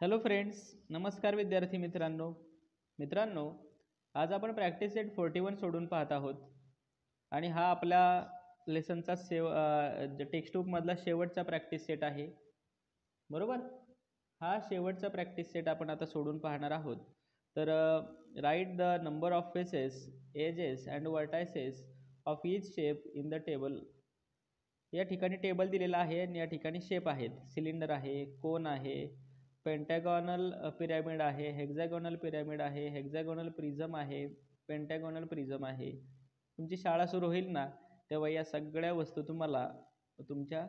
Hello friends, नमस्कार विद्यार्थी मित्रांनो आज आपण प्रॅक्टिस सेट 41 सोडून पाहत आहोत आणि हा आपल्या लेसनचा टेक्स्टबुकमधला शेवटचा प्रॅक्टिस सेट आहे. बरोबर, हा शेवटचा प्रॅक्टिस सेट आपण आता सोडून पाहणार आहोत. तर write the number of faces, edges and vertices of each shape in the table. या ठिकाणी टेबल दिलेला आहे आणि या ठिकाणी शेप आहेत. सिलेंडर आहे, कोन आहे, पेंटॅगॉनल पिरॅमिड आहे, हेक्झॅगोनल पिरॅमिड आहे, हेक्झॅगोनल प्रिझम आहे, पेंटॅगॉनल प्रिझम आहे. तुमची शाळा सुरू होईल ना तेव्हा या सगळ्या वस्तू तुम्हाला तुमच्या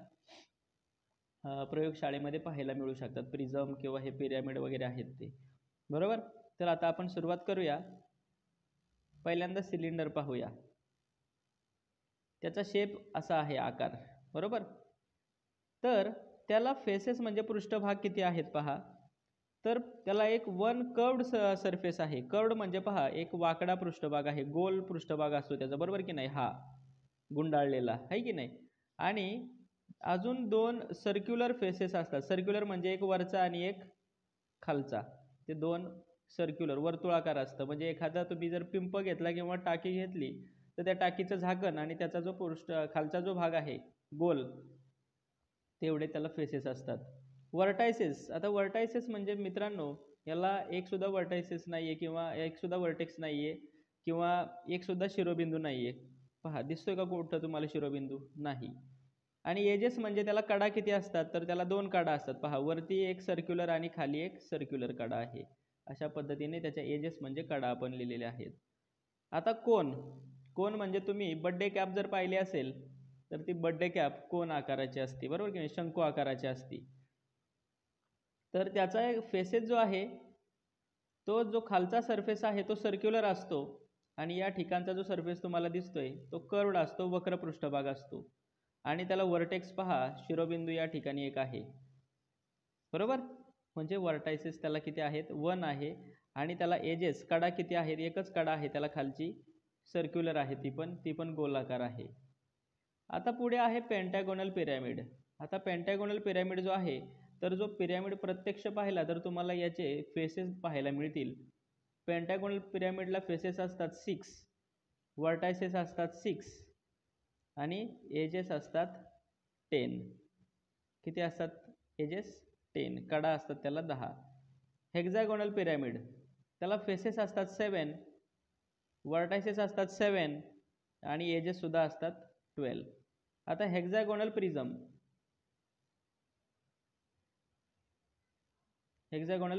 प्रयोगशाळेमध्ये पाहायला मिळू शकतात. प्रिझम किंवा हे पिरॅमिड वगैरे आहेत ते. बरोबर, तर आता आपण सुरुवात करूया. पहिल्यांदा सिलेंडर पाहूया. त्याचा शेप असा आहे, आकार. बरोबर, तर त्याला फेसेस म्हणजे पृष्ठभाग किती आहेत पहा. तर त्याला एक वन कर्व्ड सरफेस आहे. कर्व्ड म्हणजे पहा एक वाकडा पृष्ठभाग आहे, गोल पृष्ठभाग असतो त्याचा. बरोबर की नाही, हा गुंडाळलेला आहे की नाही. आणि अजून दोन सर्क्युलर फेसेस असतात. सर्क्युलर म्हणजे एक वरचा आणि एक खालचा. ते दोन सर्क्युलर वर्तुळाकार असतं. म्हणजे एखादा तुम्ही जर पिंप घेतला किंवा टाकी घेतली तर त्या टाकीचं झाकण आणि त्याचा जो खालचा जो भाग आहे गोल, तेवढे त्याला फेसेस असतात. वर्टायसेस, आता वर्टायसेस म्हणजे मित्रांनो याला एक सुद्धा वर्टायसेस नाहीये किंवा एक सुद्धा वर्टेक्स नाहीये किंवा एक सुद्धा शिरोबिंदू नाहीये. पहा, दिसतोय का कुठं तुम्हाला शिरोबिंदू? नाही. आणि एजेस म्हणजे त्याला कडा किती असतात, तर त्याला दोन कडा असतात. पहा, वरती एक सर्क्युलर आणि खाली एक सर्क्युलर कडा आहे. अशा पद्धतीने त्याच्या एजेस म्हणजे कडा आपण लिहिलेले आहेत. आता कोन म्हणजे तुम्ही बर्थडे कॅप जर पाहिली असेल तर ती बर्थडे कॅप कोन आकाराची असते. बरोबर की नाही, शंकू आकाराची असते. तर त्याचा फेसेस जो आहे तो जो खालचा सरफेस आहे तो सर्क्युलर असतो आणि या ठिकाणचा जो सरफेस तुम्हाला दिसतोय तो कर्व्ड असतो, वक्र पृष्ठभाग असतो. आणि त्याला वर्टेक्स पहा, शिरोबिंदू या ठिकाणी एक आहे. बरोबर, म्हणजे वर्टायसेस त्याला किती आहेत? 1 आहे. आणि त्याला एजेस कडा किती आहेत? एकच कडा आहे त्याला खालची, सर्क्युलर आहे, ती पण गोलाकार आहे. आता पुढे आहे पेंटॅगोनल पिरॅमिड. आता पेंटॅगोनल पिरॅमिड जो आहे, तर जो पिरॅमिड प्रत्यक्ष पाहिला तर तुम्हाला याचे फेसेस पाहायला मिळतील. पेंटॅगोनल पिरॅमिडला फेसेस असतात 6, वर्टायसेस असतात 6 आणि एजेस असतात 10. किती असतात एजेस? 10. कडा असतात त्याला 10. हेक्झॅगोनल पिरॅमिड, त्याला फेसेस असतात 7, वर्टायसेस असतात 7 आणि एजेस सुद्धा असतात 12. आता हेक्झॅगोनल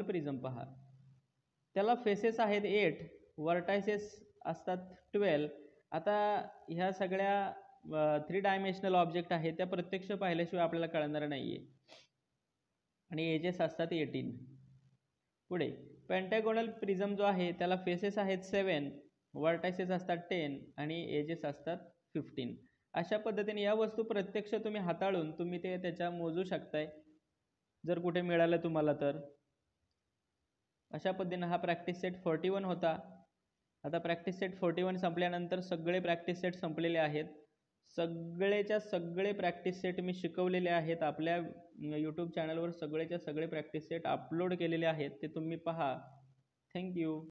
प्रिझम पहा, त्याला फेसेस आहेत 8, वर्टायसेस असतात 12. आता ह्या सगळ्या 3 डायमेन्शनल ऑब्जेक्ट आहेत त्या प्रत्यक्ष पाहिल्याशिवाय आपल्याला कळणार नाहीये. आणि एजेस असतात 18. पुढे पेंटॅगोनल प्रिझम जो आहे त्याला फेसेस आहेत 7, वर्टायसेस असतात 10 आणि एजेस असतात 15. अशा पद्धतीने या वस्तू प्रत्यक्ष तुम्ही हाताळून तुम्ही ते त्याच्या मोजू शकताय जर कुठे मिळालं तुम्हाला तर. अशा पद्धतीने हा प्रॅक्टिस सेट 41 होता. आता प्रॅक्टिस सेट 41 संपल्यानंतर सगळे प्रॅक्टिस सेट संपलेले आहेत. सगळेच्या सगळे प्रॅक्टिस सेट मी शिकवलेले आहेत. आपल्या यूट्यूब चॅनलवर सगळेच्या सगळे प्रॅक्टिस सेट अपलोड केलेले आहेत, ते तुम्ही पहा. थँक्यू.